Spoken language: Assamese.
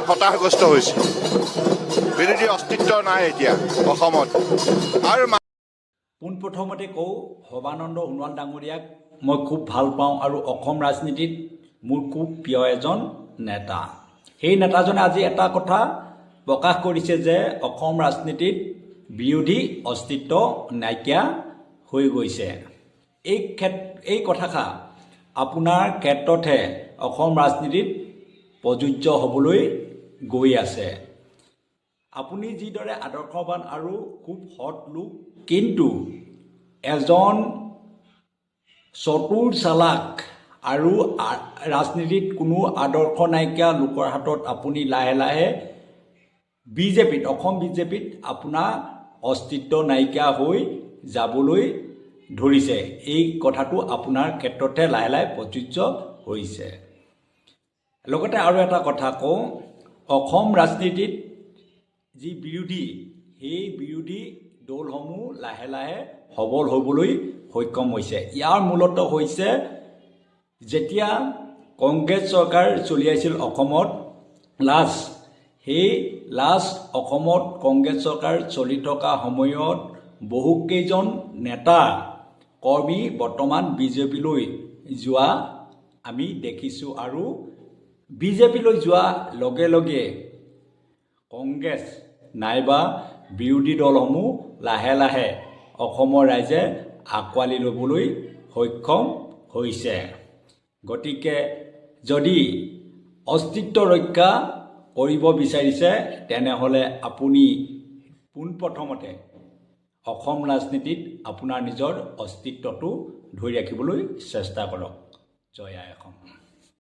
হতাশগ্ৰস্ত হৈছে। বিৰোধী অস্তিত্ব নাই এতিয়া অসমত। আৰু পোনপ্ৰথমতে কওঁ, সৰ্বানন্দ সোণোৱাল ডাঙৰীয়াক মই খুব ভাল পাওঁ আৰু অসম ৰাজনীতিত মোৰ খুব প্ৰিয় এজন নেতা। সেই নেতাজনে আজি এটা কথা প্ৰকাশ কৰিছে যে অসম ৰাজনীতিত বিৰোধী অস্তিত্ব নাইকিয়া হৈ গৈছে। এই কথাষাৰ আপোনাৰ ক্ষেত্ৰতহে অসম ৰাজনীতিত প্ৰযোজ্য হ'বলৈ গৈ আছে। আপুনি যিদৰে আদৰ্শবান আৰু খুব সৎ লোক, কিন্তু এজন চতুৰ চালাক আৰু ৰাজনীতিত কোনো আদৰ্শ নাইকিয়া লোকৰ হাতত আপুনি লাহে লাহে অসম বিজেপিত আপোনাৰ অস্তিত্ব নাইকিয়া হৈ যাবলৈ ধৰিছে। এই কথাটো আপোনাৰ ক্ষেত্ৰতে লাহে লাহে প্ৰযোজ্য হৈছে। লগতে আৰু এটা কথা কওঁ, অসম ৰাজনীতিত যি বিৰোধী, সেই বিৰোধী দলসমূহ লাহে লাহে সবল হ'বলৈ সক্ষম হৈছে। ইয়াৰ মূলত হৈছে যেতিয়া কংগ্ৰেছ চৰকাৰ চলি আছিল অসমত সেই অসমত কংগ্ৰেছ চৰকাৰ চলি থকা সময়ত বহুকেইজন নেতা কৰ্মী বৰ্তমান বিজেপিলৈ যোৱা আমি দেখিছোঁ আৰু বিজেপিলৈ যোৱাৰ লগে লগে কংগ্ৰেছ নাইবা বিৰোধী দলসমূহ লাহে লাহে অসমৰ ৰাইজে আঁকোৱালি ল'বলৈ সক্ষম হৈছে। গতিকে যদি অস্তিত্ব ৰক্ষা কৰিব বিচাৰিছে, তেনেহ'লে আপুনি পোনপ্ৰথমতে অসম ৰাজনীতিত আপোনাৰ নিজৰ অস্তিত্বটো ধৰি ৰাখিবলৈ চেষ্টা কৰক। জয় আই অসম।